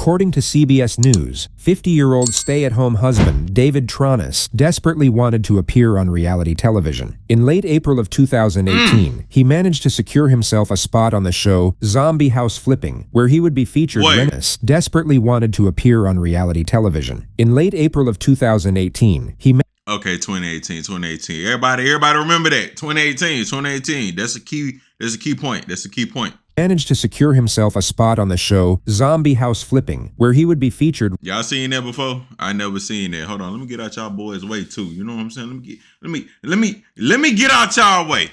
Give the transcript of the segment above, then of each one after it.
According to CBS News, 50-year-old stay-at-home husband David Tronis desperately wanted to appear on reality television. In late April of 2018, he managed to secure himself a spot on the show Zombie House Flipping, where he would be featured. Tronis desperately wanted to appear on reality television. In late April of 2018, he Okay, 2018. Everybody remember that. 2018. That's a key point. Managed to secure himself a spot on the show Zombie House Flipping, where he would be featured. Y'all seen that before? I never seen that. Hold on, let me get out y'all boys' way too. You know what I'm saying? Let me get out y'all way.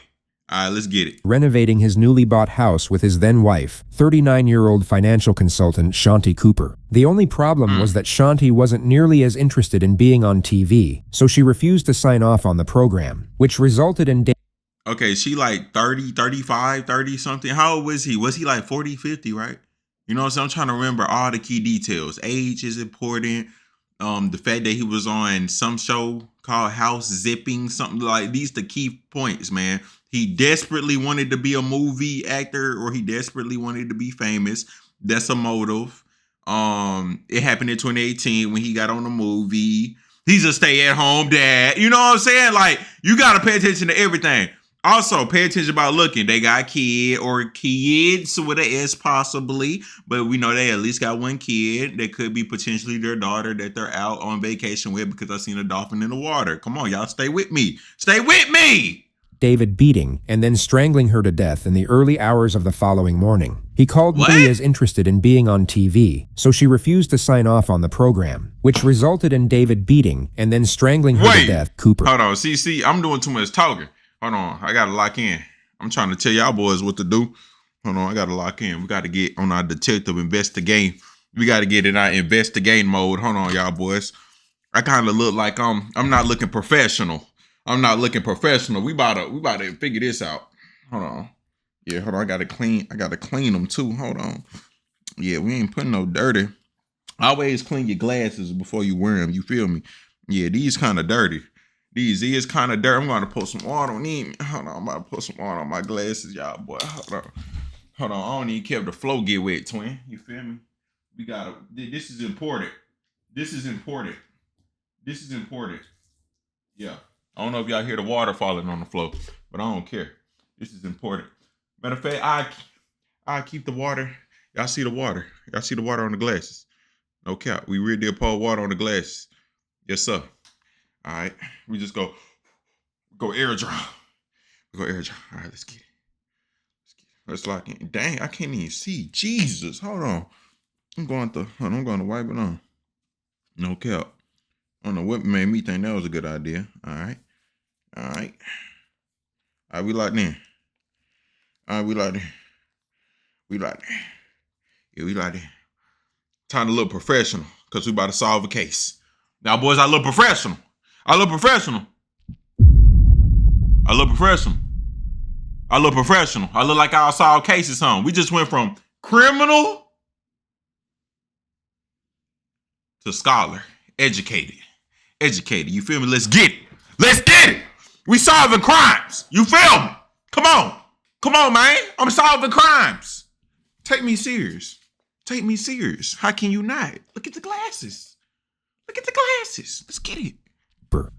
All right, let's get it. Renovating his newly bought house with his then wife, 39-year-old financial consultant Shanti Cooper. The only problem was that Shanti wasn't nearly as interested in being on TV, so she refused to sign off on the program, which resulted in Okay, she like 30, 35, 30 something. How old was he? Was he like 40, 50, right? You know what I'm saying? I'm trying to remember all the key details. Age is important. The fact that he was on some show called House Zipping, something like these the key points, man. He desperately wanted to be a movie actor, or he desperately wanted to be famous. That's a motive. It happened in 2018 when he got on the movie. He's a stay-at-home dad. You know what I'm saying? Like, you gotta pay attention to everything. Also, pay attention about looking. They got kid or kids with an S possibly, but we know they at least got one kid that could be potentially their daughter that they're out on vacation with, because I seen a dolphin in the water. Come on, y'all, stay with me. Stay with me. David beating and then strangling her to death in the early hours of the following morning. He called me as interested in being on TV, so she refused to sign off on the program, which resulted in David beating and then strangling her to death. Cooper. Hold on, see, I'm doing too much talking. Hold on, I gotta lock in. I'm trying to tell y'all boys what to do. Hold on, I gotta lock in. We gotta get on our detective investigate. We gotta get in our investigating mode. Hold on, y'all boys. I kind of look like I'm not looking professional. We about to figure this out. Hold on. Yeah, hold on. I gotta clean them too. Hold on. Yeah, we ain't putting no dirty. Always clean your glasses before you wear them. You feel me? Yeah, these kind of dirty. These is kind of dirty. I'm going to put some water on them. Hold on. I'm about to put some water on my glasses, y'all, boy. Hold on. I don't even care if the flow get wet, twin. You feel me? This is important. Yeah. I don't know if y'all hear the water falling on the floor, but I don't care. This is important. Matter of fact, I keep the water. Y'all see the water. Y'all see the water on the glasses. No cap. We really did pour water on the glasses. Yes, sir. All right, we just go air dry. All right, let's get it. Let's lock in. Dang, I can't even see. Jesus, hold on. I'm going to wipe it on. No cap. I don't know what made me think that was a good idea. All right, we locked in. Yeah, we locked in. Time to look professional, because we about to solve a case. Now, boys, I look professional. I look professional. I look like I'll solve cases, huh? We just went from criminal to scholar. Educated. You feel me? Let's get it. We solving crimes. You feel me? Come on, man. I'm solving crimes. Take me serious. How can you not? Look at the glasses. Let's get it.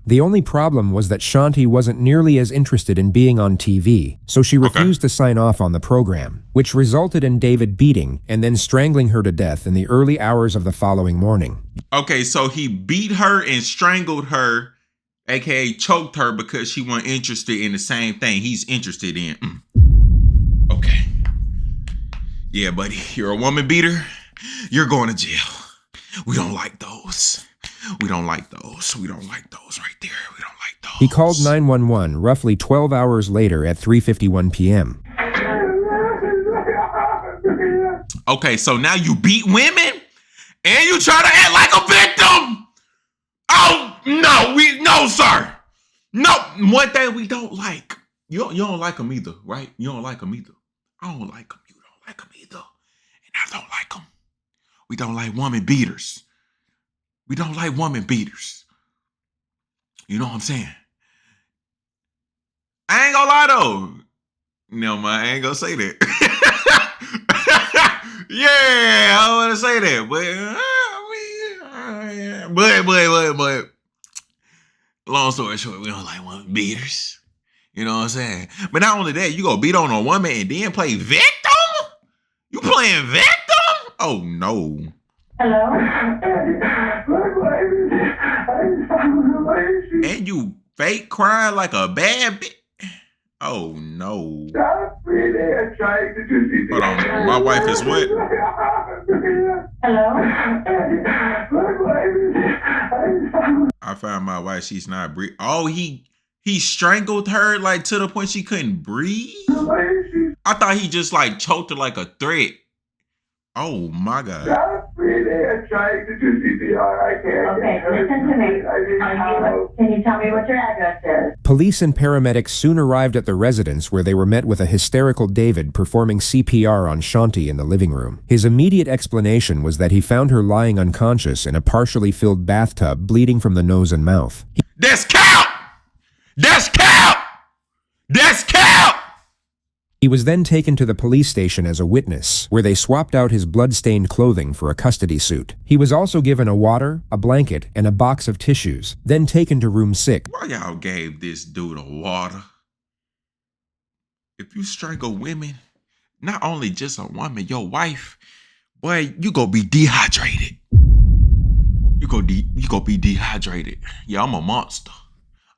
The only problem was that Shanti wasn't nearly as interested in being on TV, so she refused to sign off on the program, which resulted in David beating and then strangling her to death in the early hours of the following morning. Okay, so he beat her and strangled her, aka choked her, because she wasn't interested in the same thing he's interested in. Okay. Yeah, buddy, you're a woman beater. You're going to jail. We don't like those. We don't like those right there. We don't like those. He called 911 roughly 12 hours later at 3:51 p.m. Okay, so now you beat women and you try to act like a victim. Oh, no, sir. No, one thing we don't like. You don't like them either, right? You don't like them either. I don't like them. You don't like them either. And I don't like them. We don't like woman beaters. You know what I'm saying? I ain't gonna lie though. No, man, I ain't gonna say that. Yeah, I want to say that, but long story short, we don't like women beaters. You know what I'm saying? But not only that, you go beat on a woman and then play victim? You playing victim? Oh no. Hello? And you fake crying like a bad bitch? Oh no. Hold on, my wife is what? Hello? I found my wife, she's not breathing. Oh, he strangled her like to the point she couldn't breathe? I thought he just like choked her like a threat. Oh my God. Okay, listen to me. Can you tell me what your address is? Police and paramedics soon arrived at the residence where they were met with a hysterical David performing CPR on Shanti in the living room. His immediate explanation was that he found her lying unconscious in a partially filled bathtub, bleeding from the nose and mouth. That's cap! That's cap! That's cap! He was then taken to the police station as a witness, where they swapped out his blood-stained clothing for a custody suit. He was also given a water, a blanket, and a box of tissues, then taken to room 6. Why y'all gave this dude a water? If you strangle women, not only just a woman, your wife, boy, you gonna be dehydrated. You gonna be dehydrated. Yeah, I'm a monster.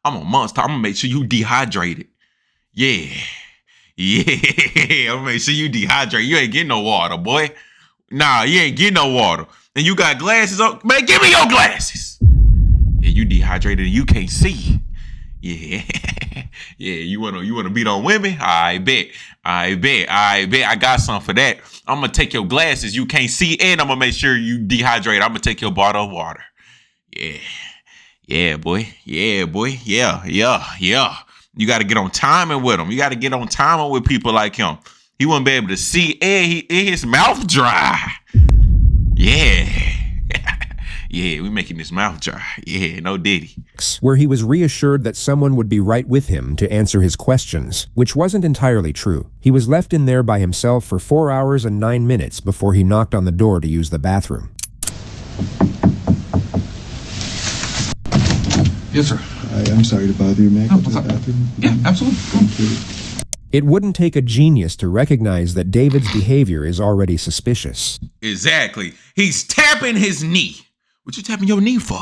I'm gonna make sure you dehydrated. Yeah. Yeah, I'm gonna make sure you dehydrated. You ain't getting no water, boy. Nah, you ain't getting no water. And you got glasses on. Man, give me your glasses. Yeah, you dehydrated and you can't see. Yeah. Yeah, you wanna beat on women? I bet. I got something for that. I'm gonna take your glasses you can't see and I'm gonna make sure you dehydrate. I'm gonna take your bottle of water. Yeah. Yeah, boy. Yeah, boy. Yeah. You got to get on timing with him. You got to get on timing with people like him. He wouldn't be able to see and his mouth dry. Yeah. Yeah, we making his mouth dry. Yeah, no diddy. Where he was reassured that someone would be right with him to answer his questions, which wasn't entirely true. He was left in there by himself for 4 hours and 9 minutes before he knocked on the door to use the bathroom. Yes, sir. I'm sorry to bother you, Mac. No, what's up? Yeah, absolutely. Thank you. It wouldn't take a genius to recognize that David's behavior is already suspicious. Exactly. He's tapping his knee. What you tapping your knee for?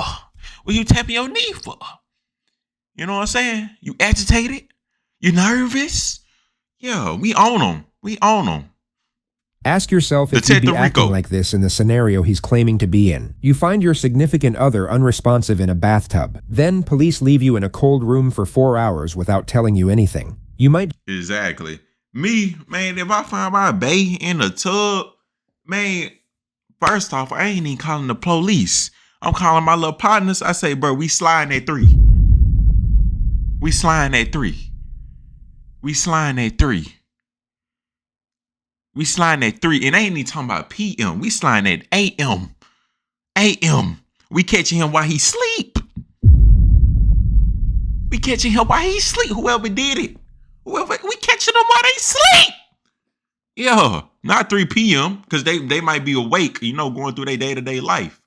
What you tapping your knee for? You know what I'm saying? You agitated? You nervous? Yeah, we own him. We own him. Ask yourself if he'd be acting Rico. like this in the scenario he's claiming to be in. You find your significant other unresponsive in a bathtub. Then police leave you in a cold room for 4 hours without telling you anything. You might... Exactly. Me, man, if I find my bae in the tub, man, first off, I ain't even calling the police. I'm calling my little partners. I say, bro, we sliding at 3. We sliding at 3. We sliding at 3. We sliding at 3. And I ain't even talking about PM. We sliding at AM. AM. We catching him while he sleep. We catching him while he sleep. Whoever did it. Whoever, we catching them while they sleep. Yeah. Not 3 p.m. Because they might be awake, you know, going through their day-to-day life.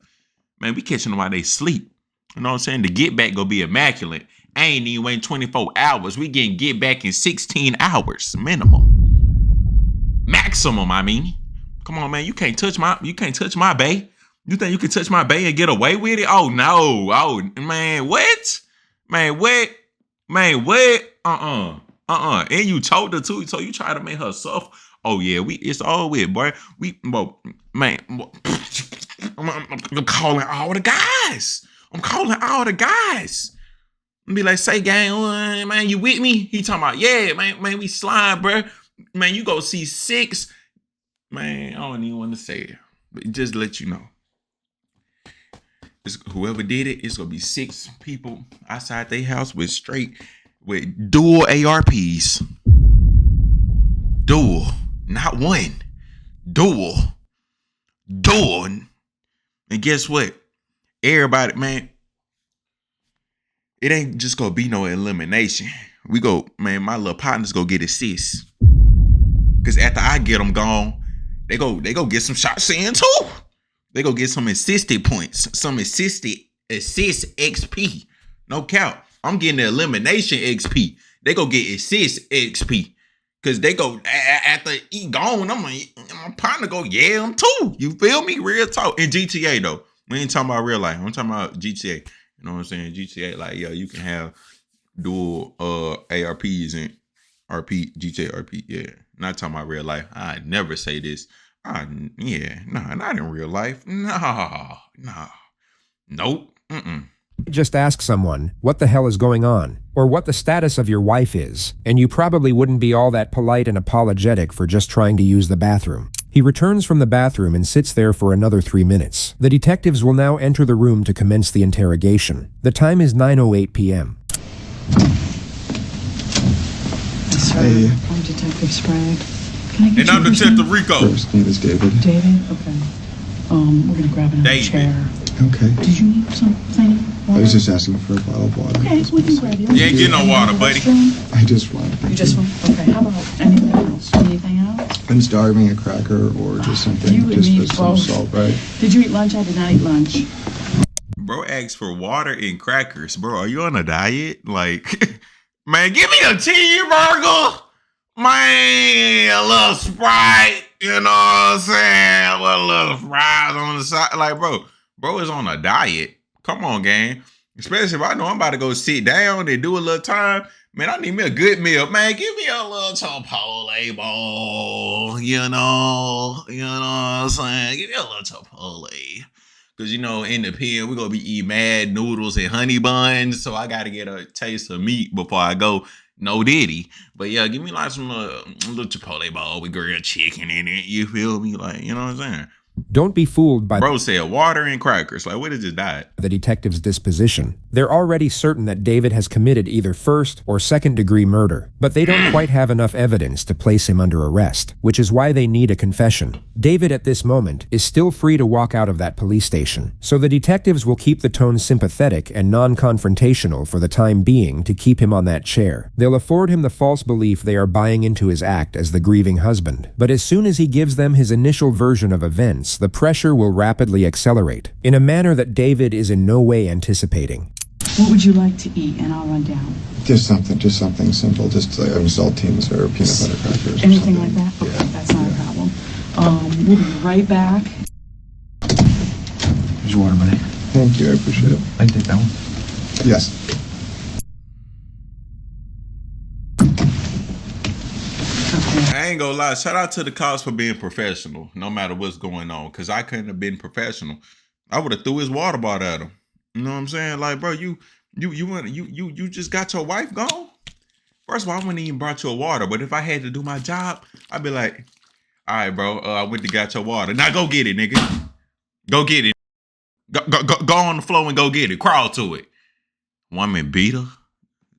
Man, we catching them while they sleep. You know what I'm saying? The get back gonna be immaculate. I ain't even waiting 24 hours. We getting get back in 16 hours minimum. Maximum, I mean. Come on, man. You can't touch my bae. You think you can touch my bae and get away with it? Oh no. Oh man, what? Man, what? Man, what? And you told her too, so you try to make her suffer. Oh yeah, it's all with, boy. I'm calling all the guys. Be like, say, gang, man, you with me? He talking about, yeah, man, we slide, bro. Man, you go see 6. Man, I don't even want to say it, but just to let you know. Whoever did it, it's gonna be 6 people outside their house with dual ARPs. Dual, not one. Dual. And guess what? Everybody, man, it ain't just gonna be no elimination. We go, man, my little partners go get assists. Because after I get them gone, They go get some shots in too. They go get some assisted points, some assist XP. No cap. I'm getting the elimination XP. They go get assist XP. Cause they go after he gone. I'm like, my partner go, yeah, him too. You feel me? Real talk. In GTA though. We ain't talking about real life. I'm talking about GTA. You know what I'm saying? GTA, like, yo, you can have dual ARPs and GTA RP. Yeah. Not talking about real life. I never say this. Not in real life. Nah. Nope. Just ask someone what the hell is going on, or what the status of your wife is, and you probably wouldn't be all that polite and apologetic for just trying to use the bathroom. He returns from the bathroom and sits there for another 3 minutes. The detectives will now enter the room to commence the interrogation. The time is 9:08 p.m. Hey. I'm Detective Sprague. Can I get And I'm Detective Rico. First name is David. David? Okay. We're gonna grab another David. chair. Okay. Did you need something? I was just asking for a bottle of water. Okay, we can grab you. You ain't getting no water, buddy. I just want. You just want? Okay. How about anything else? Anything else? I'm starving, a cracker or just something. You would just need with some both. salt, right? Did you eat lunch? I did not eat lunch. Bro asked for water and crackers. Bro, are you on a diet? Like, man, give me a cheeseburger. Man, a little Sprite. You know what I'm saying? With a little fries on the side. Like, bro is on a diet. Come on, gang. Especially if I know I'm about to go sit down and do a little time. Man, I need me a good meal. Man, give me a little Chipotle bowl. You know what I'm saying? Give me a little Chipotle. Because, you know, in the pen, we're going to be eating mad noodles and honey buns. So I got to get a taste of meat before I go. No diddy. But yeah, give me like some little Chipotle bowl with grilled chicken in it. You feel me? Like, you know what I'm saying? Don't be fooled by Bro said water and crackers. Like, what is this diet? the detective's disposition. They're already certain that David has committed either first or second-degree murder, but they don't quite have enough evidence to place him under arrest, which is why they need a confession. David, at this moment, is still free to walk out of that police station, so the detectives will keep the tone sympathetic and non-confrontational for the time being to keep him on that chair. They'll afford him the false belief they are buying into his act as the grieving husband, but as soon as he gives them his initial version of events, the pressure will rapidly accelerate, in a manner that David is in no way anticipating. What would you like to eat? And I'll run down. Just something simple. Just like saltines or peanut butter crackers. Or Anything something. like that? Okay, Yeah. that's not a problem. We'll be right back. Here's your water, buddy. Thank you. I appreciate it. I can take that one. Yes. I ain't gonna lie. Shout out to the cops for being professional, no matter what's going on. Cause I couldn't have been professional. I would have threw his water bottle at him. You know what I'm saying? Like, bro, you just got your wife gone. First of all, I wouldn't even brought you a water. But if I had to do my job, I'd be like, all right, bro, I went to got your water. Now go get it, nigga. Go get it. Go on the floor and go get it. Crawl to it. Woman beater.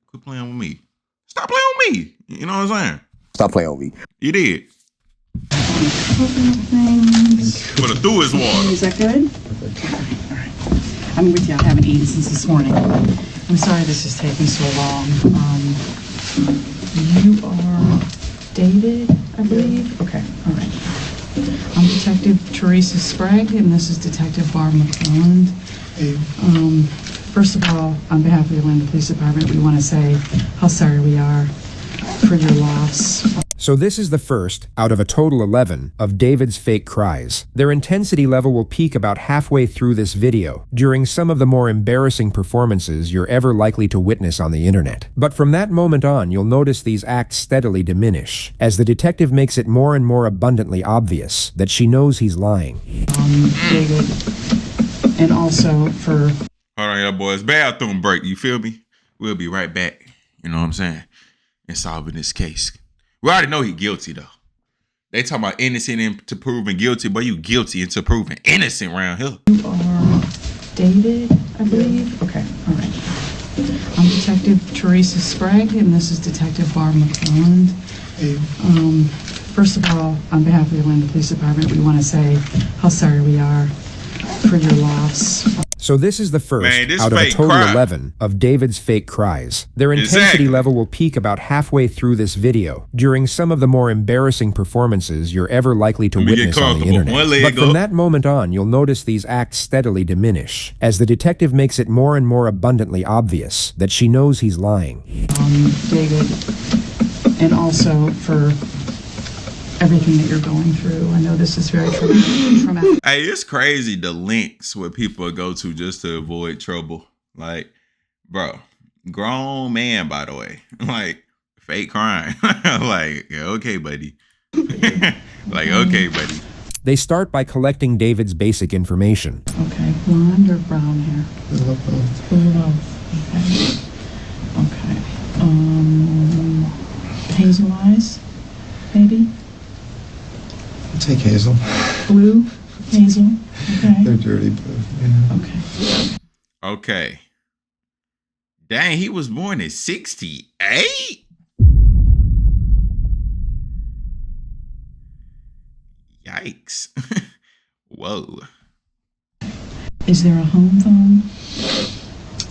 Quit playing with me. Stop playing with me. You know what I'm saying? Stop playing with me. You did. Things. But I threw his water. Is that good? All right. I'm with you. I haven't eaten since this morning. I'm sorry this is taking so long. You are David, I believe? Okay, all right. I'm Detective Teresa Sprague, and this is Detective Barb McClelland. Hey. First of all, on behalf of the Atlanta Police Department, we want to say how sorry we are for your loss. So this is the first, out of a total 11, of David's fake cries. Their intensity level will peak about halfway through this video, during some of the more embarrassing performances you're ever likely to witness on the internet. But from that moment on, you'll notice these acts steadily diminish, as the detective makes it more and more abundantly obvious that she knows he's lying. David, and also for... All right, boys. Bathroom break. You feel me? We'll be right back. You know what I'm saying? In solving this case. We already know he's guilty, though. They talking about innocent into proven guilty, but you guilty into proven innocent around here. You are David, I believe? Okay, all right. I'm Detective Teresa Sprague, and this is Detective Barb McClelland. Hey. First of all, on behalf of the Atlanta Police Department, we want to say how sorry we are for your loss. So this is the first Man, this out of a fake total cry. 11 of David's fake cries. Their intensity Exactly. level will peak about halfway through this video, during some of the more embarrassing performances you're ever likely to Let me get witness on the comfortable. internet. One leg But from up. that moment on, you'll notice these acts steadily diminish, as the detective makes it more and more abundantly obvious that she knows he's lying. David, and also for everything that you're going through. I know this is very traumatic. Hey, it's crazy the lengths where people go to just to avoid trouble. Like, bro, grown man, by the way. Like, fake crime. Like, yeah, okay, buddy. Like, okay, buddy. They start by collecting David's basic information. Okay, blonde or brown hair? Both. Both. Okay. Hazel eyes, maybe? I'll take Hazel. Blue, hazel. Okay. They're dirty blue. Yeah. Okay. Okay. Dang, he was born in 68? Yikes. Whoa. Is there a home phone?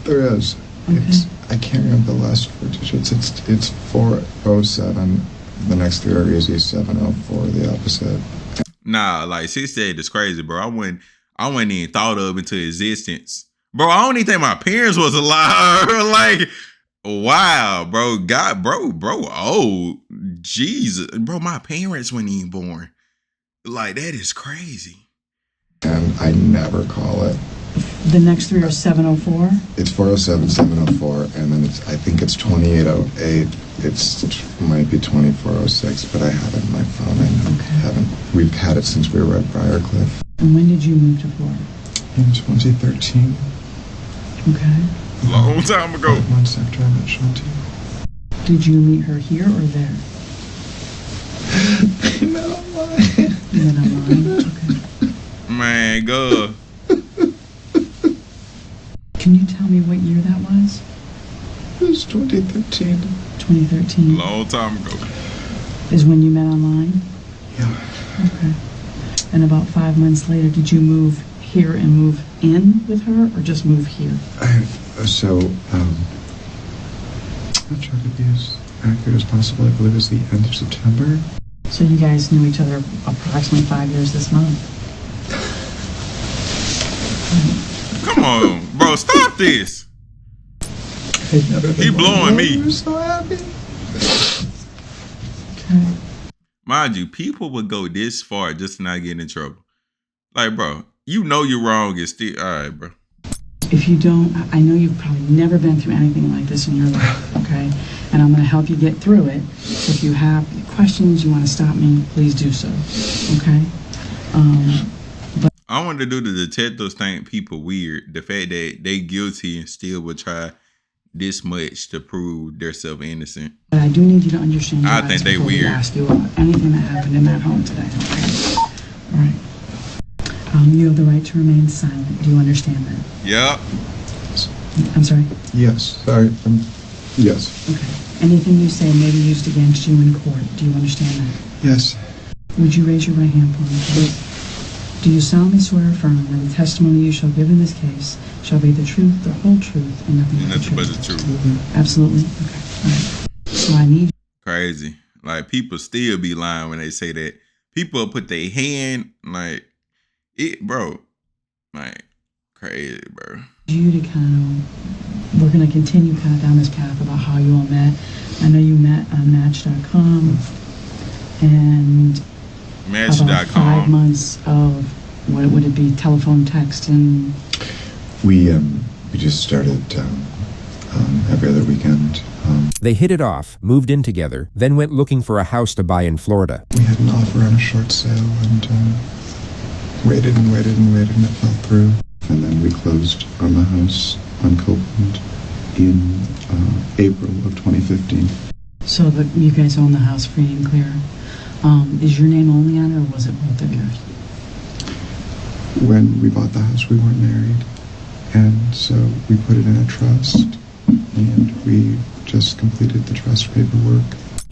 There is. Okay. I can't remember the last four digits. It's 407. The next three are easy. 704. The opposite. Nah, like 68 is crazy, bro. I wouldn't even thought of into existence. Bro, I don't even think my parents was alive. Like, wow, bro. God, bro, old. Jesus. Bro, my parents weren't even born. Like, that is crazy. And I never call it. The next three are 704. It's 407, 704, and then I think it's 2808. It might be 2406, but I have it in my phone. We've had it since we were at Briarcliff. And when did you move to Florida? In 2013. Okay. Long time ago. 5 months after I met Shanti. Did you meet her here or there? No, why? You met online. Okay. Man, go. Can you tell me what year that was? It was 2013. 2013 Long time ago. is when you met online? Yeah. Okay. And about 5 months later, did you move here and move in with her, or just move here? I'll try to be as accurate as possible. I believe it was the end of September. So you guys knew each other approximately 5 years this month. Come on, bro. Stop this. He blowing me. You're so happy. Okay. Mind you, people would go this far just to not get in trouble. Like, bro, you know you're wrong. It's still all right, bro. If you don't, I know you've probably never been through anything like this in your life, okay? And I'm going to help you get through it. If you have questions, you want to stop me, please do so, okay? I wanted to do the detectives think people weird. The fact that they guilty and still would try this much to prove they're self-innocent. But I do need you to understand your I rights think they before we weird. ask you about anything that happened in that home today, okay? All right. You have the right to remain silent. Do you understand that? Yep. I'm sorry? Yes. Sorry. Yes. Okay. Anything you say may be used against you in court. Do you understand that? Yes. Would you raise your right hand for me, please? Do you solemnly swear or affirm that the testimony you shall give in this case shall be the truth, the whole truth, and nothing but the Nothing but truth? the truth. Absolutely. Okay. All right. So I need Crazy. Like, people still be lying when they say that. People put their hand, like, it, bro. Like, crazy, bro. you to kind of, we're going to continue kind of down this path about how you all met. I know you met on Match.com, and about 5 Match.com. months of, what would it be, telephone, text, and... We just started every other weekend. They hit it off, moved in together, then went looking for a house to buy in Florida. We had an offer on a short sale and waited and waited and waited, and it fell through. And then we closed on the house on Copeland in April of 2015. So you guys own the house free and clear. Is your name only on it, or was it both of yours? When we bought the house, we weren't married, and so we put it in a trust, and we just completed the trust paperwork.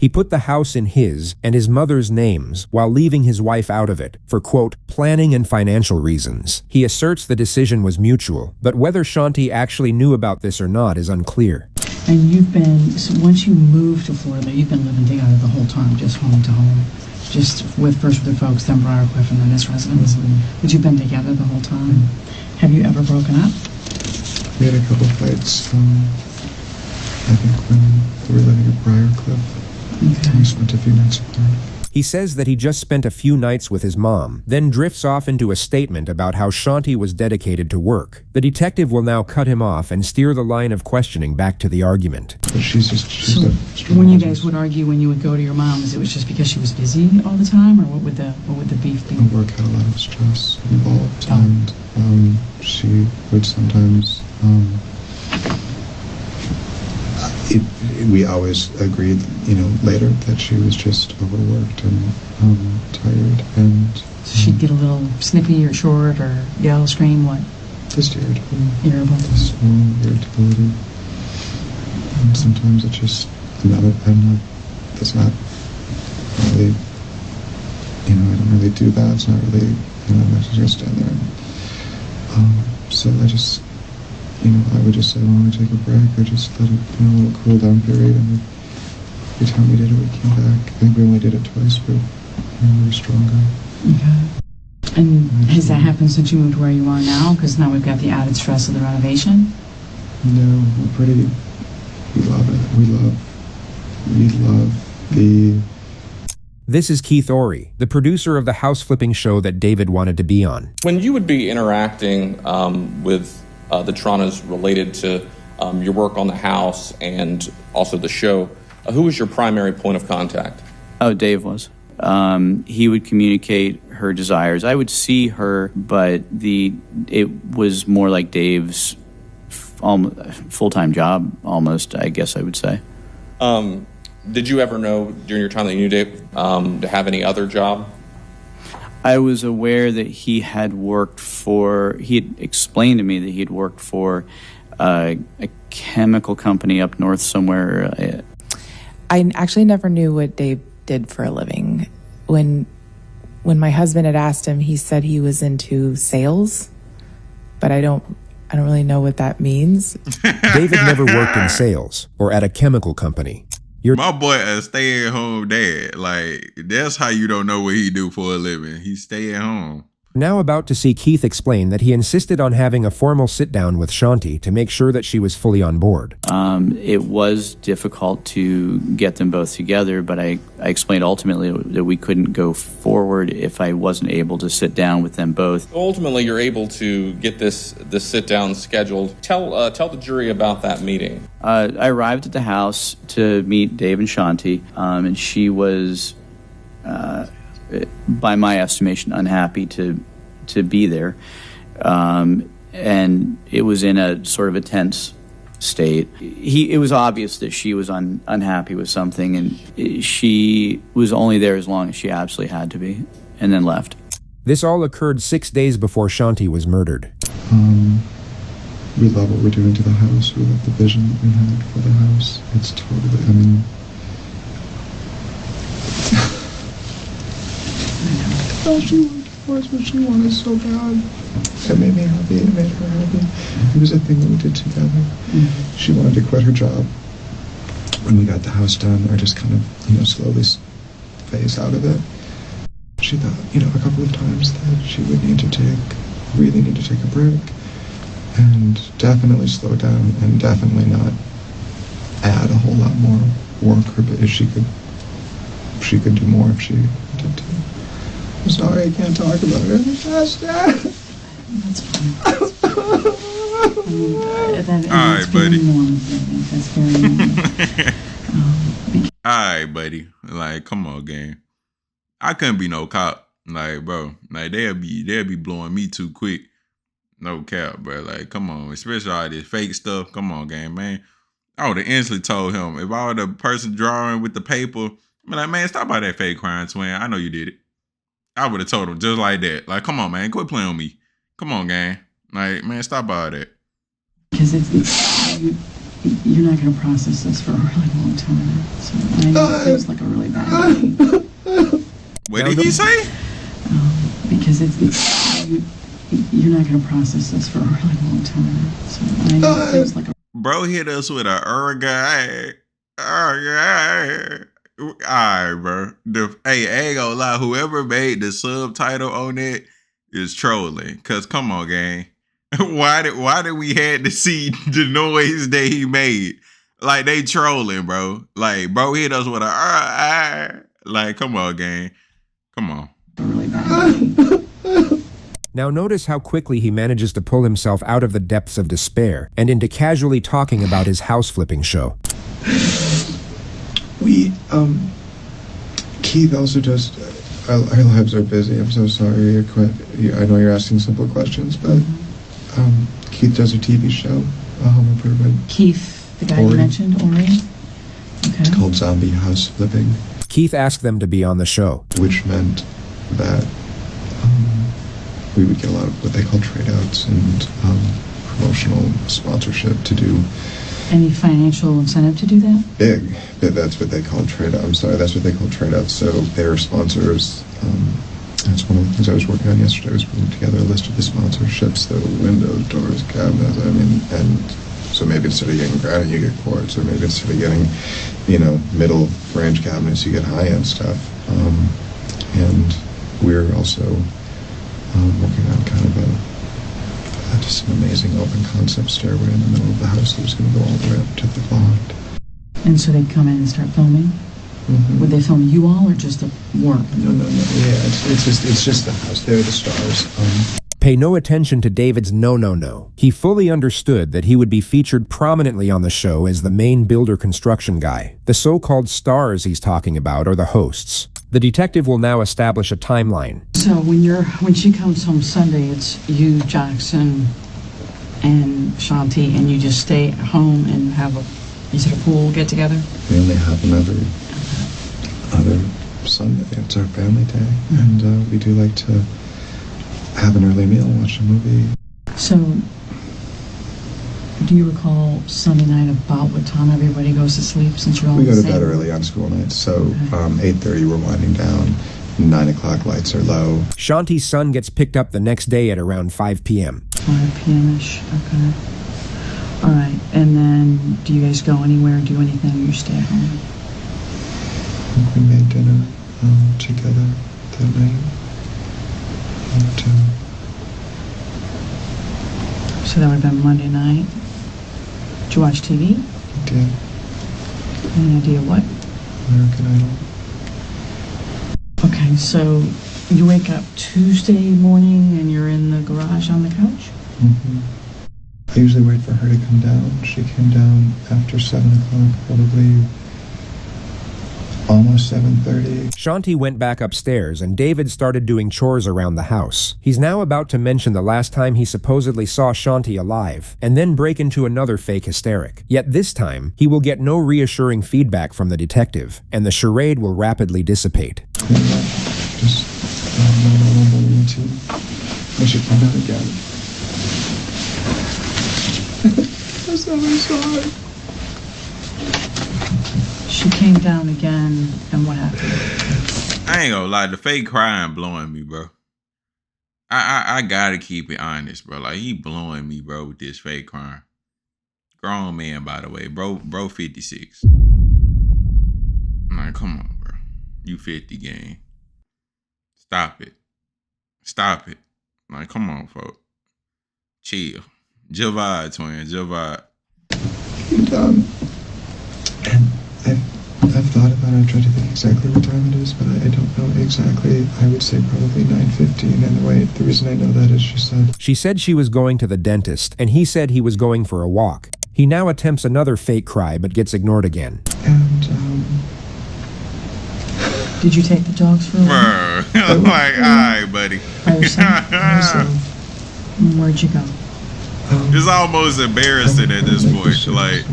He put the house in his and his mother's names while leaving his wife out of it for, quote, planning and financial reasons. He asserts the decision was mutual, but whether Shanti actually knew about this or not is unclear. And so once you moved to Florida, you've been living together the whole time, just home to home, just first with the folks, then Briarcliff, and then this residence. But you've been together the whole time. Have you ever broken up? We had a couple fights, I think when we were living at Briarcliff. Okay. We spent a few nights apart. He says that he just spent a few nights with his mom, then drifts off into a statement about how Shanti was dedicated to work. The detective will now cut him off and steer the line of questioning back to the argument. But she's So a strong when you business. guys would argue, when you would go to your mom's, it was just because she was busy all the time, or what would the beef be? Work had a lot of stress involved, Oh. and she would sometimes. We always agreed, later that she was just overworked and tired and So she'd get a little snippy or short or yell, scream, what? just irritable. Irritable. Just irritability. And sometimes it's just that's not really, I don't really do that. It's not really, I'm just gonna stand there. So I just, I would just say, why don't we take a break or just let it, a little cool down period. And every time we did it, we came back. I think we only did it twice, but we were stronger. Okay. And has that happened since you moved where you are now? Because now we've got the added stress of the renovation. No, we love it. We love the... This is Keith Ory, the producer of the house flipping show that David wanted to be on. When you would be interacting with the Tronas related to your work on the house and also the show, who was your primary point of contact? Oh, Dave was. He would communicate her desires. I would see her, but it was more like Dave's full-time job, almost, I guess I would say. Did you ever know during your time that you knew Dave to have any other job? I was aware that he had explained to me that he had worked for a chemical company up north somewhere. I actually never knew what Dave did for a living. When my husband had asked him, he said he was into sales, but I don't really know what that means. David never worked in sales or at a chemical company. My boy a stay-at-home dad. Like, that's how you don't know what he do for a living. He stay at home. Now about to see Keith explain that he insisted on having a formal sit-down with Shanti to make sure that she was fully on board. It was difficult to get them both together, but I explained ultimately that we couldn't go forward if I wasn't able to sit down with them both. Ultimately, you're able to get this sit-down scheduled. Tell the jury about that meeting. I arrived at the house to meet Dave and Shanti, and she was... by my estimation, unhappy to be there. And it was in a sort of a tense state. It was obvious that she was unhappy with something, and she was only there as long as she absolutely had to be, and then left. This all occurred 6 days before Shanti was murdered. We love what we're doing to the house. We love the vision that we had for the house. It's totally, she worked for us, but she wanted so bad. It made me happy. It made her happy. It was a thing that we did together. Mm-hmm. She wanted to quit her job. When we got the house done, or just kind of, slowly phase out of it. She thought, a couple of times that she would really need to take a break. And definitely slow down, and definitely not add a whole lot more work. But if she could do more if she wanted to. I'm sorry, I can't talk about it. That's fine. All right, buddy. That's very normal. All right, buddy. Like, come on, gang. I couldn't be no cop. Like, bro, like they'll be blowing me too quick. No cap, bro. Like, come on. Especially all this fake stuff. Come on, gang, man. I would have instantly told him, if I were the person drawing with the paper, I'd be like, man, stop all that fake crime, twin. I know you did it. I would have told him just like that. Like, come on, man. Quit playing with me. Come on, gang. Like, man, stop all that. Because you're not going to process this for a really long time. So I know it feels like a really bad day. What did he say? Because you're not going to process this for a really long time. So I know it feels like a... Bro hit us with a guy. Alright, bro. Hey, I ain't gonna lie. Whoever made the subtitle on it is trolling. Cause come on, gang. Why did we had to see the noise that he made? Like they trolling, bro. Like bro hit us with a like come on, gang. Come on. really bad. Now notice how quickly he manages to pull himself out of the depths of despair and into casually talking about his house flipping show. We, Keith also just, our lives are busy. I'm so sorry. I know you're asking simple questions, but Keith does a TV show, a home improvement. Keith, the guy you mentioned, Ori? Okay. It's called Zombie House Flipping. Keith asked them to be on the show, which meant that we would get a lot of what they call trade-outs and promotional sponsorship to do. Any financial incentive to do that? Big. That's what they call trade-out. I'm sorry, that's what they call trade-outs. So their sponsors, that's one of the things I was working on yesterday, was putting together a list of the sponsorships, the windows, doors, cabinets, and so maybe instead of getting granite, you get quartz, or maybe instead of getting, middle range cabinets, you get high-end stuff. And we're also working on kind of just an amazing open concept stairway in the middle of the house that was going to go all the way up to the loft. And so they'd come in and start filming? Mm-hmm. Would they film you all or just the work? No. Yeah, it's just the house. They're the stars. Pay no attention to David's no. He fully understood that he would be featured prominently on the show as the main builder construction guy. The so-called stars he's talking about are the hosts. The detective will now establish a timeline. So when she comes home Sunday, it's you, Jackson, and Shanti, and you just stay at home and have is it a pool get together? We only have them every other Sunday. It's our family day, and we do like to have an early meal, watch a movie. So, do you recall Sunday night about what time everybody goes to sleep since you're all We go to bed early on school nights, so 8:30 we're winding down, 9 o'clock lights are low. Shanti's son gets picked up the next day at around 5 p.m. 5 p.m.-ish, okay. All right, and then do you guys go anywhere, do anything, or you stay at home? I think we made dinner together that night. So that would have been Monday night. Did you watch TV? I did. Any idea what? American Idol. Okay, so you wake up Tuesday morning and you're in the garage on the couch? Mm-hmm. I usually wait for her to come down. She came down after 7 o'clock, probably almost 7:30. Shanti went back upstairs and David started doing chores around the house. He's now about to mention the last time he supposedly saw Shanti alive, and then break into another fake hysteric. Yet this time, he will get no reassuring feedback from the detective, and the charade will rapidly dissipate. Just normal routine. I should come out again. That's not what I saw. She came down again, and what happened? I ain't gonna lie, the fake crying blowing me, bro. I gotta keep it honest, bro. Like, he blowing me, bro, with this fake crying. Grown man, by the way. Bro 56. I'm like, come on, bro. You 50, gang. Stop it. Like, come on, folks. Chill. Javad, twin. Javad. And I've thought about it. I've tried to think exactly what time it is, but I don't know exactly. I would say probably 9:15. And the reason I know that is she said she was going to the dentist, and he said he was going for a walk. He now attempts another fake cry, but gets ignored again. And, did you take the dogs for a walk? I'm like, all right, buddy. By yourself? Where'd you go? It's almost embarrassing at this point. Like,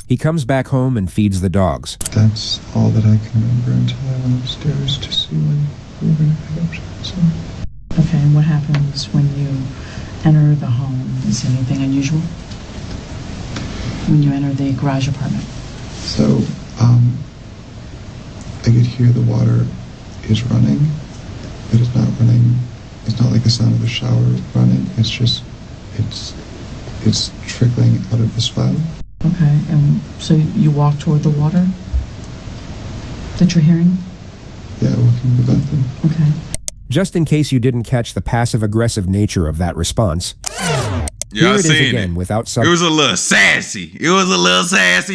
he comes back home and feeds the dogs. That's all that I can remember until I went upstairs to see when we were going to pick up Jackson. Okay, and what happens when you enter the home? Is anything unusual? when you entered the garage apartment? So, I could hear the water is running, but it's not running. It's not like the sound of the shower running. It's just, it's trickling out of the spout. Okay, and so you walk toward the water that you're hearing? Yeah, walking to the bathroom. Okay. Just in case you didn't catch the passive-aggressive nature of that response, Yeah, I here it is seen again it. without It was a little sassy.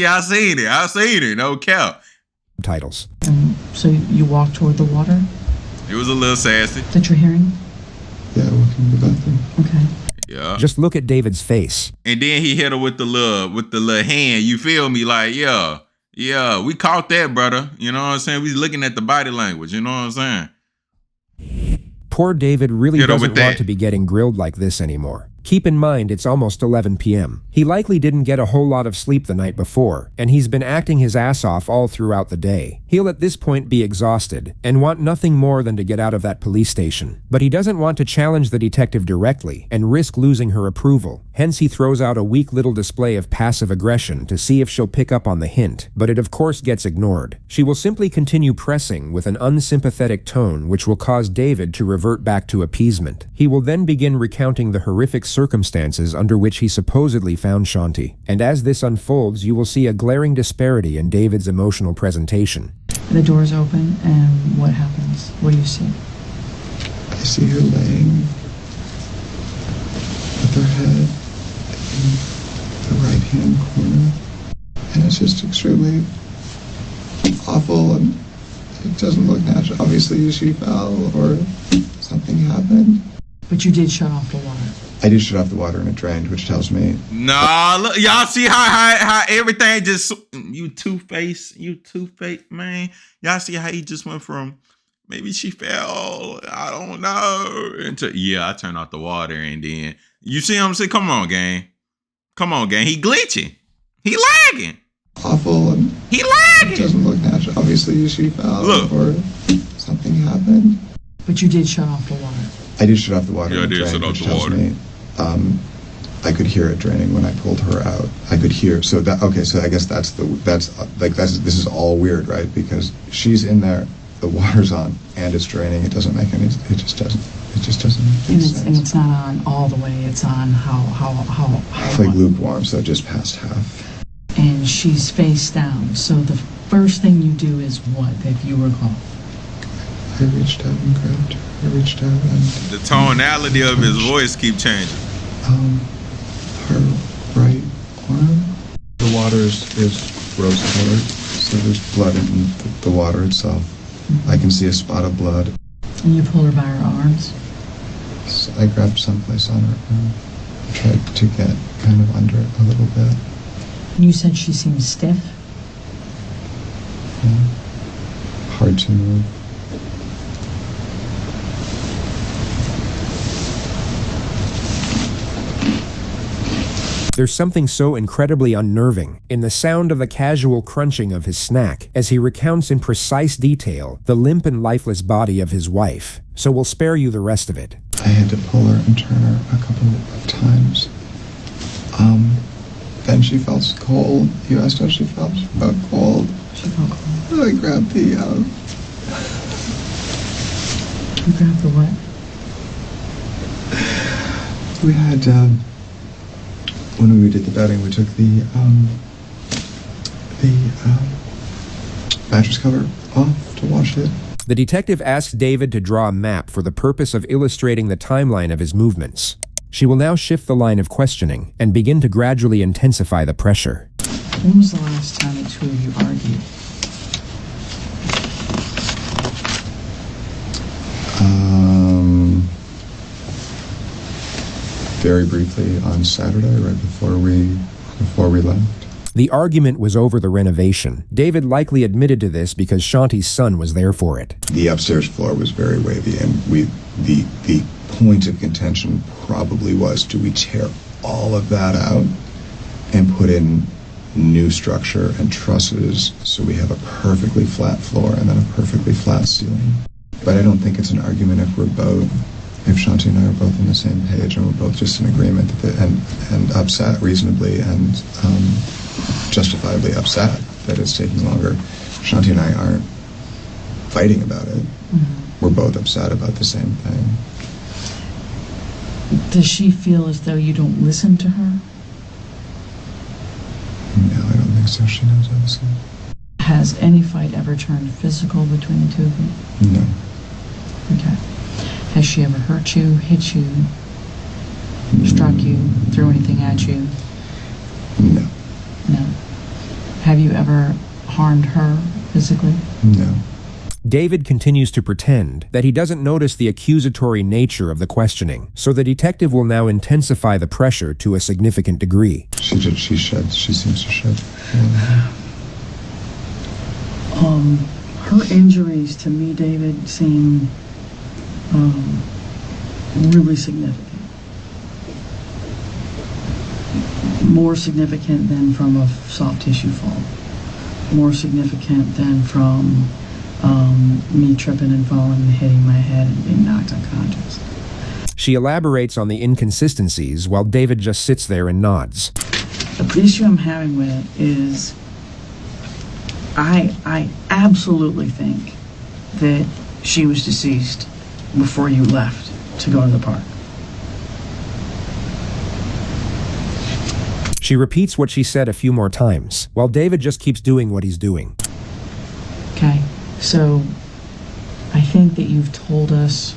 I seen it. No cap. subtitles. And so you walk toward the water It was a little sassy. that you're hearing? Yeah, walking to the bathroom. Okay. Yeah. Just look at David's face. And then he hit her with the little hand. You feel me? Like, yeah, we caught that, brother. You know what I'm saying? We looking at the body language. You know what I'm saying? Poor David really Hit her doesn't with that. want to be getting grilled like this anymore. Keep in mind, it's almost 11 p.m. He likely didn't get a whole lot of sleep the night before, and he's been acting his ass off all throughout the day. He'll at this point be exhausted and want nothing more than to get out of that police station. But he doesn't want to challenge the detective directly and risk losing her approval. Hence, he throws out a weak little display of passive aggression to see if she'll pick up on the hint, but it of course gets ignored. She will simply continue pressing with an unsympathetic tone which will cause David to revert back to appeasement. He will then begin recounting the horrific circumstances under which he supposedly found Shanti. And as this unfolds, you will see a glaring disparity in David's emotional presentation. The doors open, and what happens? What do you see? I see her laying with her head in the right-hand corner, and it's just extremely awful, and it doesn't look natural. Obviously, she fell or something happened. But you did shut off the water. I did shut off the water and it drained, which tells me... Nah, look, y'all see how everything just... You two-faced, man. Y'all see how he just went from... Maybe she fell, I don't know. I turned off the water and then... You see what I'm saying? Come on, gang. He glitching. He lagging. Awful, and He lagging. it doesn't look natural. Obviously, she fell Look. or something happened. But you did shut off the water. I did shut off the water Yeah, I and it did drained, shut off which the tells water. me... I could hear it draining when I pulled her out. I could hear. So I guess this is all weird, right? Because she's in there, the water's on, and it's draining. It doesn't make any. It just doesn't make any sense. And it's not on all the way. It's on how Like lukewarm, so just past half. And she's face down. So the first thing you do is what, if you recall? I reached out and grabbed her. I reached out and The tonality of his voice keep changing. her right arm. The water is rose colored, so there's blood in the water itself. I can see a spot of blood. And you pull her by her arms? So I grabbed someplace on her arm. I tried to get kind of under it a little bit. And you said she seemed stiff? Yeah. Hard to move. There's something so incredibly unnerving in the sound of the casual crunching of his snack as he recounts in precise detail the limp and lifeless body of his wife, so we'll spare you the rest of it. I had to pull her and turn her a couple of times. Then she felt cold. You asked how she felt. She felt cold. She felt cold. I grabbed the, You grabbed the what? we had, when we did the bedding, we took the mattress cover off to wash it. The detective asks David to draw a map for the purpose of illustrating the timeline of his movements. She will now shift the line of questioning and begin to gradually intensify the pressure. When was the last time the two of you argued? Very briefly on Saturday, right before we left. The argument was over the renovation. David likely admitted to this because Shanti's son was there for it. The upstairs floor was very wavy, and the point of contention probably was, do we tear all of that out and put in new structure and trusses so we have a perfectly flat floor and then a perfectly flat ceiling? But I don't think it's an argument if Shanti and I are both on the same page and we're both just in agreement and upset reasonably, and justifiably upset that it's taking longer. Shanti and I aren't fighting about it. We're both upset about the same thing. Does she feel as though you don't listen to her? No, I don't think so. She knows I listen. Has any fight ever turned physical between the two of you? No. Okay. Has she ever hurt you, hit you, struck you, threw anything at you? No. No. Have you ever harmed her physically? No. David continues to pretend that he doesn't notice the accusatory nature of the questioning, so the detective will now intensify the pressure to a significant degree. She sheds. She seems to shed. Her injuries to me, David, seem really significant. More significant than from a soft tissue fall. More significant than from me tripping and falling and hitting my head and being knocked unconscious. She elaborates on the inconsistencies while David just sits there and nods. The issue I'm having with it is I absolutely think that she was deceased before you left to go to the park. She repeats what she said a few more times, while David just keeps doing what he's doing. Okay, so I think that you've told us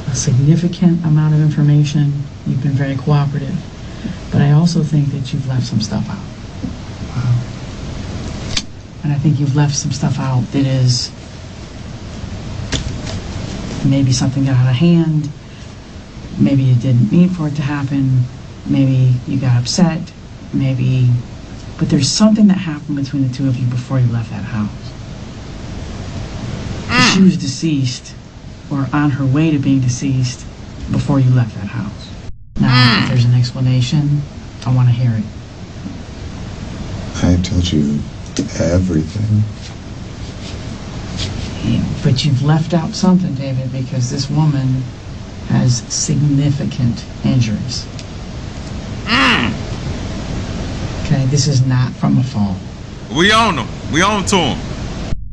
a significant amount of information. You've been very cooperative, but I also think that you've left some stuff out. Wow. And I think you've left some stuff out that is maybe something got out of hand, maybe you didn't mean for it to happen, maybe you got upset, but there's something that happened between the two of you before you left that house. She was deceased, or on her way to being deceased, before you left that house. Now, if there's an explanation, I want to hear it. I told you everything. Yeah, but you've left out something, David, because this woman has significant injuries. Okay, this is not from a fall. We own them. We own to them.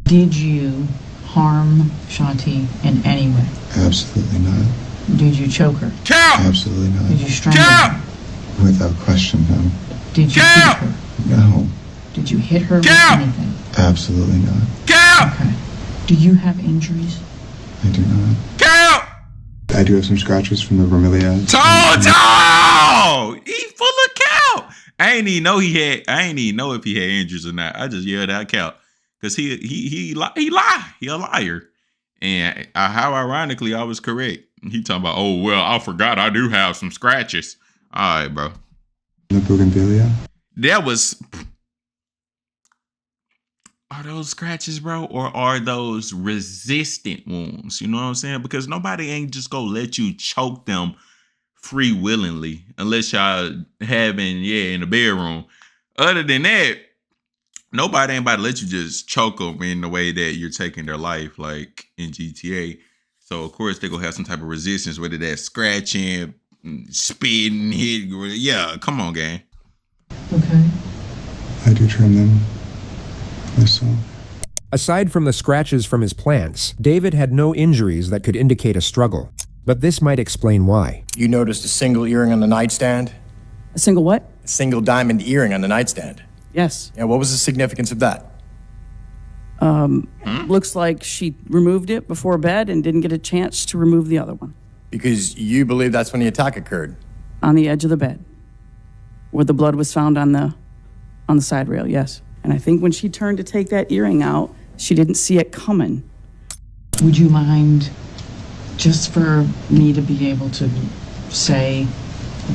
Did you harm Shanti in any way? Absolutely not. Did you choke her? Cap! Absolutely not. Did you strangle her? Without question, no. Did you hit her? No. Did you hit her with Cap! anything? Absolutely not. Cap! Okay. Do you have injuries? I do not. Cap! I do have some scratches from the bromeliads. Toe! He full of cow. I ain't even know if he had injuries or not. I just yelled out cow. Because he lie. He a liar. And how ironically I was correct. He talking about, oh, well, I forgot I do have some scratches. All right, bro. The bougainvillea? That was... Are those scratches, bro? Or are those resistant wounds? You know what I'm saying? Because nobody ain't just gonna let you choke them free willingly. Unless y'all having, in the bedroom. Other than that, nobody ain't about to let you just choke them in the way that you're taking their life, like in GTA. So, of course, they're going to have some type of resistance, whether that's scratching, spitting, hitting. Yeah, come on, gang. Okay. I do trim them myself. Aside from the scratches from his plants, David had no injuries that could indicate a struggle. But this might explain why. You noticed a single earring on the nightstand? A single what? A single diamond earring on the nightstand. Yes. Yeah, what was the significance of that? Looks like she removed it before bed and didn't get a chance to remove the other one. Because you believe that's when the attack occurred. On the edge of the bed, where the blood was found on the side rail, yes. And I think when she turned to take that earring out, she didn't see it coming. Would you mind, just for me to be able to say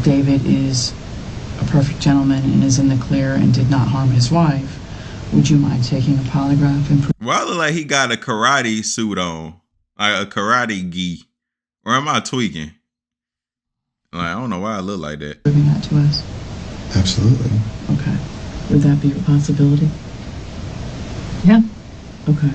David is a perfect gentleman and is in the clear and did not harm his wife, would you mind taking a polygraph and... Well, I look like he got a karate suit on. Like a karate gi. Or am I tweaking? Like, I don't know why I look like that. Proving that to us? Absolutely. Okay. Would that be a possibility? Yeah. Okay.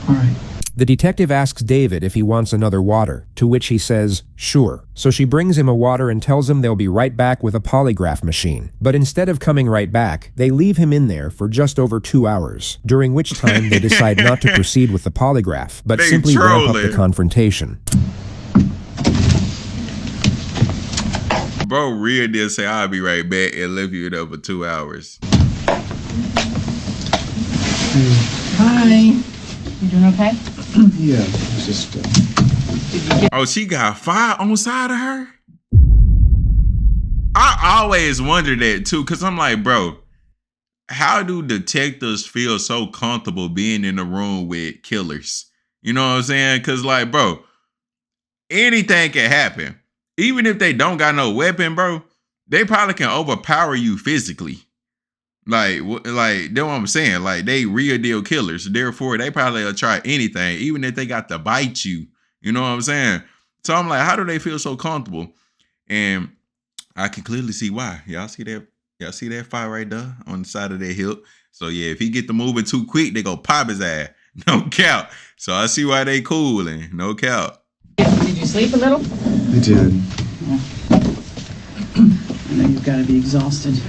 All right. The detective asks David if he wants another water, to which he says, sure. So she brings him a water and tells him they'll be right back with a polygraph machine. But instead of coming right back, they leave him in there for just over 2 hours, during which time they decide not to proceed with the polygraph, but simply ramp up the confrontation. Bro, Rhea did say, I'll be right back, and left you there for 2 hours. Hi. You doing okay? Yeah, it's just... Oh, she got fire on the side of her? I always wonder that, too, because I'm like, bro, how do detectives feel so comfortable being in a room with killers? You know what I'm saying? Because, like, bro, anything can happen. Even if they don't got no weapon, bro, they probably can overpower you physically. Like that's what I'm saying. Like, they real deal killers. Therefore, they probably will try anything, even if they got to bite you. You know what I'm saying? So I'm like, how do they feel so comfortable? And I can clearly see why. Y'all see that? Y'all see that fire right there on the side of their hip? So yeah, if he get to moving too quick, they go pop his ass. No cap. So I see why they cooling. No cap. Did you sleep a little? I did. I know you've got to be exhausted.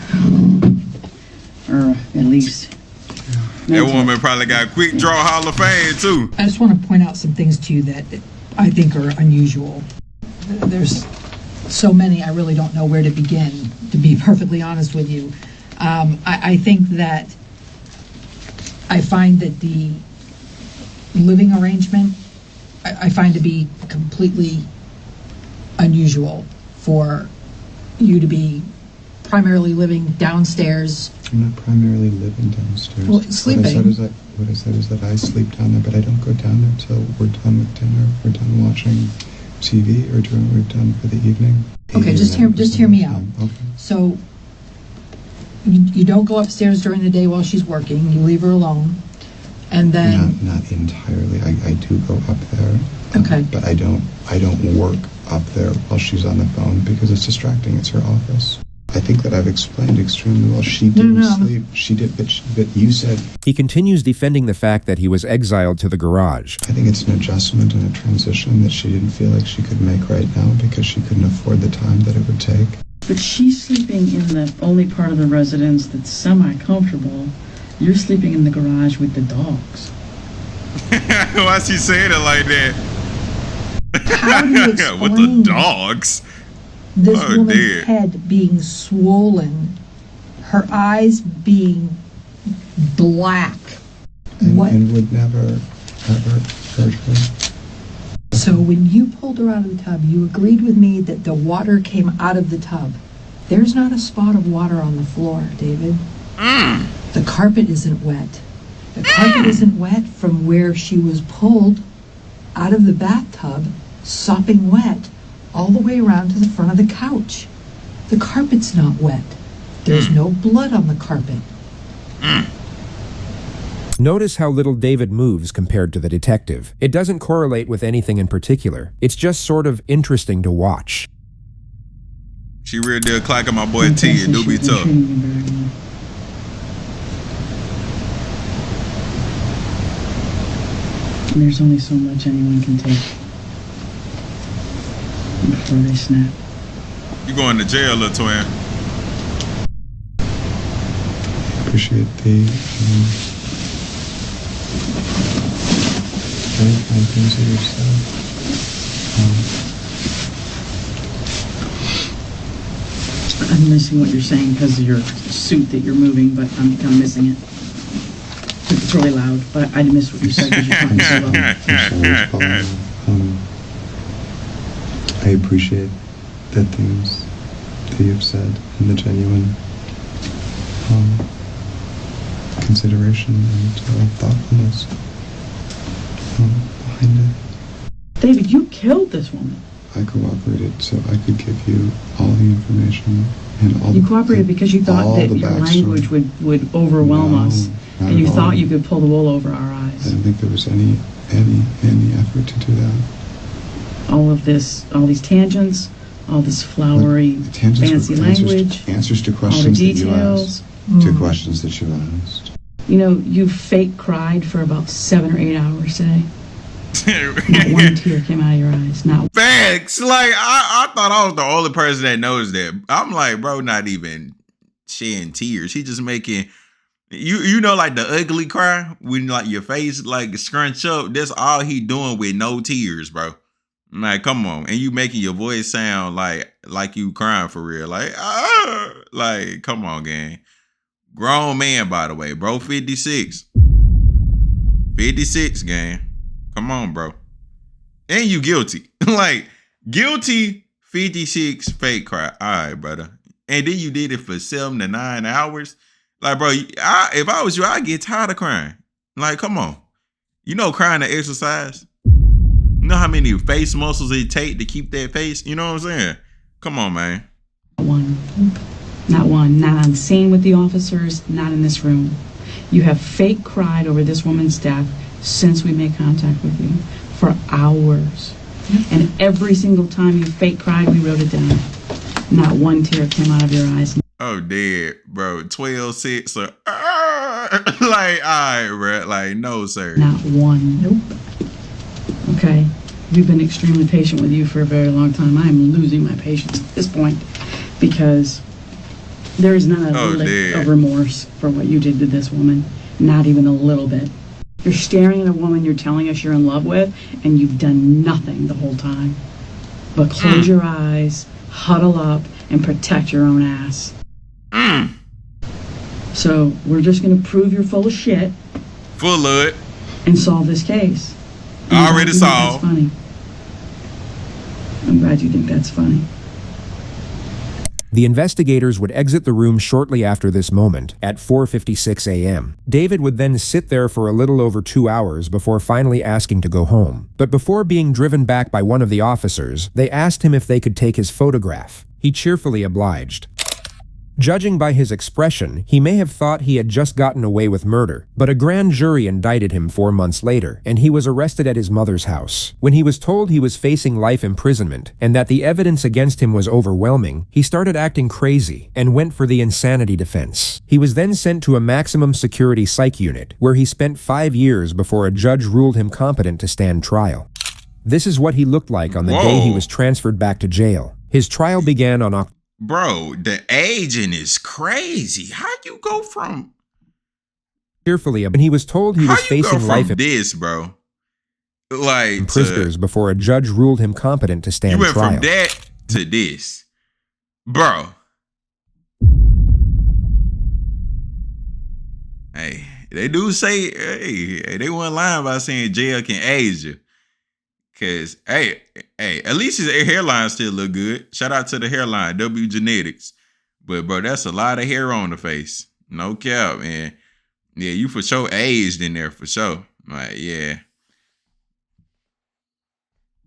Or at least. That woman probably got quick draw Hall of Fame too. I just want to point out some things to you that I think are unusual. There's so many, I really don't know where to begin, to be perfectly honest with you. I think that I find that the living arrangement, I find to be completely unusual for you to be primarily living downstairs. I'm not primarily living downstairs. Well, sleeping. What I said is that I sleep down there, but I don't go down there till we're done with dinner, we're done watching TV, or doing what we've done for the evening. Okay, just hear me out. Okay. So you don't go upstairs during the day while she's working. You leave her alone, and then not entirely. I do go up there. Okay. But I don't work up there while she's on the phone because it's distracting. It's her office. I think that I've explained extremely well. She didn't sleep. She did, but you said... He continues defending the fact that he was exiled to the garage. I think it's an adjustment and a transition that she didn't feel like she could make right now because she couldn't afford the time that it would take. But she's sleeping in the only part of the residence that's semi-comfortable. You're sleeping in the garage with the dogs. Why is she saying it like that? How do you explain with the dogs? This woman's head being swollen, her eyes being black. And would never, ever hurt her. So when you pulled her out of the tub, you agreed with me that the water came out of the tub. There's not a spot of water on the floor, David. The carpet isn't wet. The carpet isn't wet from where she was pulled out of the bathtub, sopping wet, all the way around to the front of the couch. The carpet's not wet. There's no blood on the carpet. Notice how little David moves compared to the detective. It doesn't correlate with anything in particular. It's just sort of interesting to watch. She real deal clacking my boy T. It do be tough. There's only so much anyone can take before they snap. You going to jail, little twin. Appreciate the very kind things that you've said. I'm missing what you're saying because of your suit that you're moving, but I'm missing it. It's really loud, but I miss what you said because you're talking so low. I'm sorry, I appreciate the things that you've said and the genuine consideration and thoughtfulness behind it. David, you killed this woman. I cooperated so I could give you all the information and all. You cooperated because you thought that your language would overwhelm us, and you thought you could pull the wool over our eyes. I don't think there was any effort to do that. All these tangents, all this flowery, fancy language, answers to all the questions that you details. asked, to questions that you asked. You know, you fake cried for about 7 or 8 hours today. Not one tear came out of your eyes. Not Facts. Like I thought I was the only person that knows that. I'm like, bro, not even shedding tears. He just making you know, like the ugly cry when like your face like scrunch up. That's all he doing with no tears, bro. I'm like, come on, and you making your voice sound like you crying for real. Like come on, gang. Grown man, by the way, bro. 56, gang. Come on, bro. And you guilty. Like, guilty 56 fake cry. All right, brother. And then you did it for 7 to 9 hours. Like, bro, if I was you, I'd get tired of crying. Like, come on. You know crying to exercise? You know how many face muscles it take to keep that face? You know what I'm saying? Come on, man. one. Not one. Not on scene with the officers. Not in this room. You have fake cried over this woman's death since we made contact with you for hours. And every single time you fake cried, we wrote it down. Not one tear came out of your eyes. Oh, dead, bro. 12-6 or like, all right, bro. Like, no, sir. Not one. Nope. Okay. We've been extremely patient with you for a very long time. I am losing my patience at this point because there is not a lick of remorse for what you did to this woman. Not even a little bit. You're staring at a woman you're telling us you're in love with, and you've done nothing the whole time. But close your eyes, huddle up, and protect your own ass. So we're just going to prove you're full of shit. Full of it. And solve this case. Already solved. That's funny. I'm glad you think that's funny. The investigators would exit the room shortly after this moment, at 4:56 a.m. David would then sit there for a little over 2 hours before finally asking to go home. But before being driven back by one of the officers, they asked him if they could take his photograph. He cheerfully obliged. Judging by his expression, he may have thought he had just gotten away with murder, but a grand jury indicted him 4 months later, and he was arrested at his mother's house. When he was told he was facing life imprisonment and that the evidence against him was overwhelming, he started acting crazy and went for the insanity defense. He was then sent to a maximum security psych unit, where he spent 5 years before a judge ruled him competent to stand trial. This is what he looked like on the day he was transferred back to jail. His trial began on October. Bro, the aging is crazy. How you go from Cheerfully, and he was told he was facing life from this, bro? Like prisoners before a judge ruled him competent to stand trial. You went from that to this, bro. Hey, they do say, hey, they weren't lying about saying jail can age you. Cause hey, at least his hairline still look good. Shout out to the hairline, W Genetics. But bro, that's a lot of hair on the face. No cap, man. Yeah, you for sure aged in there for sure. Like, yeah.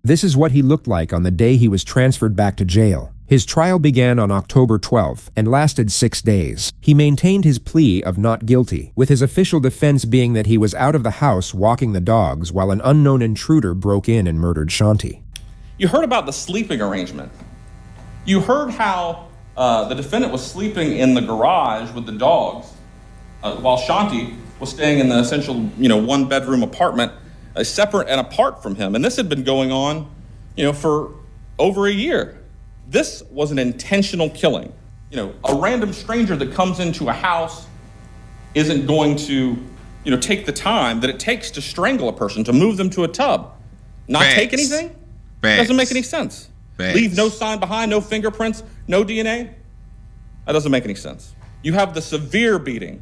This is what he looked like on the day he was transferred back to jail. His trial began on October 12th and lasted 6 days. He maintained his plea of not guilty, with his official defense being that he was out of the house walking the dogs while an unknown intruder broke in and murdered Shanti. You heard about the sleeping arrangement. You heard how the defendant was sleeping in the garage with the dogs while Shanti was staying in the essential, one-bedroom apartment separate and apart from him. And this had been going on, for over a year. This was an intentional killing. A random stranger that comes into a house isn't going to, take the time that it takes to strangle a person, to move them to a tub. Not take anything? Doesn't make any sense. Leave no sign behind, no fingerprints, no DNA? That doesn't make any sense. You have the severe beating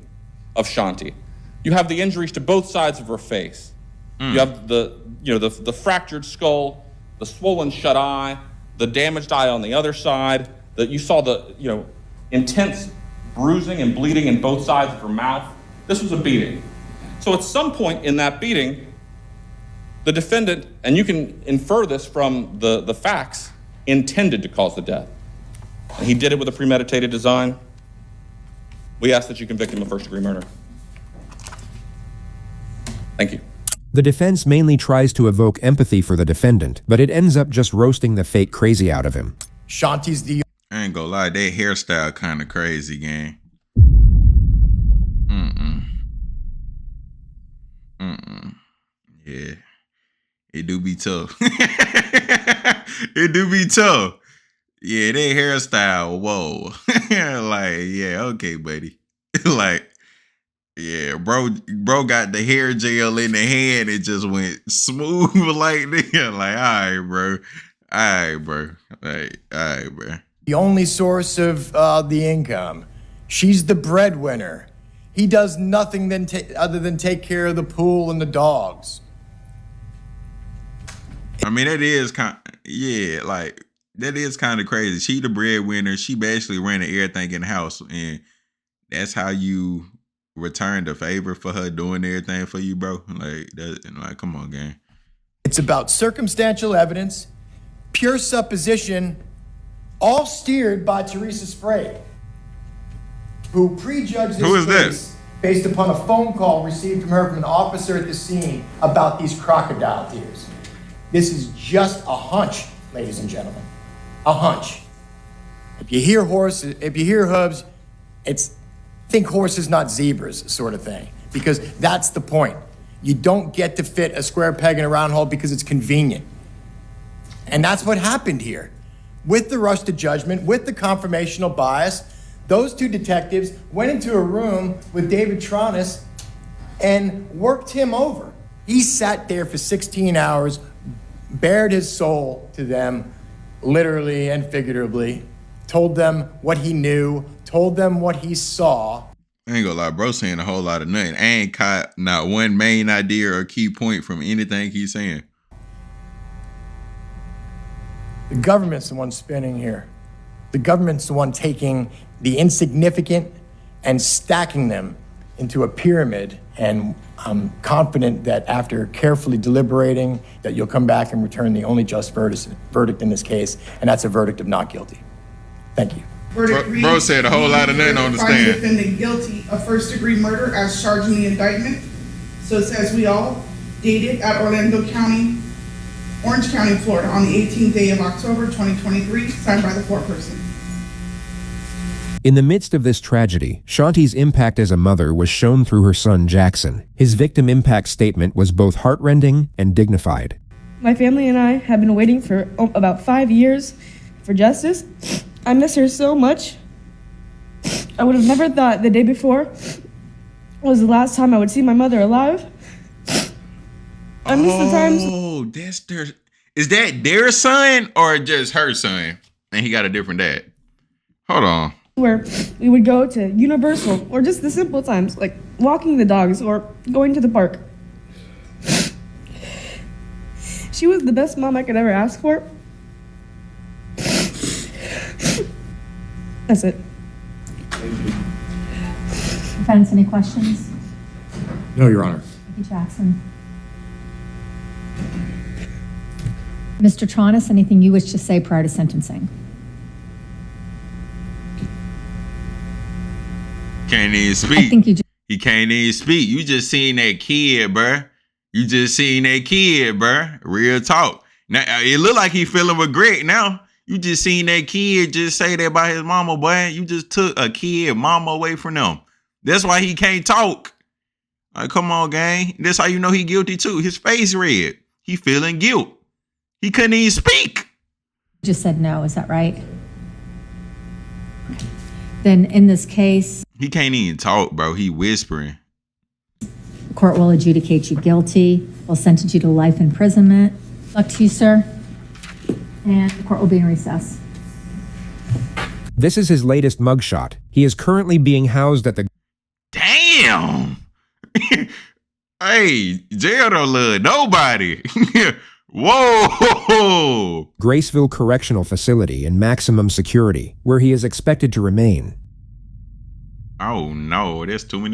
of Shanti. You have the injuries to both sides of her face. You have the fractured skull, the swollen shut eye, the damaged eye on the other side, that you saw the, intense bruising and bleeding in both sides of her mouth. This was a beating. So at some point in that beating, the defendant, and you can infer this from the facts, intended to cause the death. And he did it with a premeditated design. We ask that you convict him of first-degree murder. Thank you. The defense mainly tries to evoke empathy for the defendant, but it ends up just roasting the fake crazy out of him. Shanti's the... I ain't gonna lie, that hairstyle kind of crazy, gang. Yeah. It do be tough. It do be tough. Yeah, that hairstyle, whoa. Like, yeah, okay, buddy. Like, yeah, bro got the hair gel in the hand. It just went smooth like that. Like, all right, bro. All right, bro. Like, all right, bro. The only source of the income. She's the breadwinner. He does nothing other than take care of the pool and the dogs. I mean, that is kind of crazy. She the breadwinner. She basically ran everything in the house, and that's how you return the favor for her doing everything for you, bro. Like, come on, gang. It's about circumstantial evidence, pure supposition, all steered by Teresa Sprague, who prejudged this case based upon a phone call received from her from an officer at the scene about these crocodile tears. This is just a hunch, ladies and gentlemen. A hunch. If you hear hooves, think horses, not zebras, sort of thing. Because that's the point. You don't get to fit a square peg in a round hole because it's convenient. And that's what happened here. With the rush to judgment, with the confirmational bias, those two detectives went into a room with David Tronis and worked him over. He sat there for 16 hours, bared his soul to them, literally and figuratively, told them what he knew, told them what he saw. I ain't gonna lie, bro saying a whole lot of nothing. I ain't caught not one main idea or key point from anything he's saying. The government's the one spinning here. The government's the one taking the insignificant and stacking them into a pyramid. And I'm confident that after carefully deliberating, that you'll come back and return the only just verdict in this case, and that's a verdict of not guilty. Thank you. Bro said a whole lot of nothing on the Find stand. defendant guilty of first-degree murder as charged in the indictment. So it says we all dated at Orange County, Florida, on the 18th day of October, 2023, signed by the foreperson. In the midst of this tragedy, Shanti's impact as a mother was shown through her son, Jackson. His victim impact statement was both heartrending and dignified. My family and I have been waiting for about 5 years for justice. I miss her so much. I would have never thought the day before was the last time I would see my mother alive. I miss the times. Oh, is that their son or just her son? And he got a different dad. Hold on. Where we would go to Universal, or just the simple times, like walking the dogs or going to the park. She was the best mom I could ever ask for. That's it. Defense, any questions? No, Your Honor. Thank you, Jackson. Mr. Tronis, anything you wish to say prior to sentencing? Can't even speak. I think he can't even speak. You just seen that kid, bruh. You just seen that kid, bruh. Real talk. Now it look like he feeling regret now. You just seen that kid just say that about his mama, boy. You just took a kid mama away from them. That's why he can't talk. Like, come on, gang. That's how you know he guilty too. His face red. He feeling guilt. He couldn't even speak. Just said no, is that right? Then in this case, he can't even talk, bro. He whispering. The court will adjudicate you guilty. We'll sentence you to life imprisonment. Luck to you, sir. And the court will be in recess. This is his latest mugshot. He is currently being housed at the... Damn! Hey, jail don't love nobody. Whoa! Graceville Correctional Facility in maximum security, where he is expected to remain. Oh no, there's too many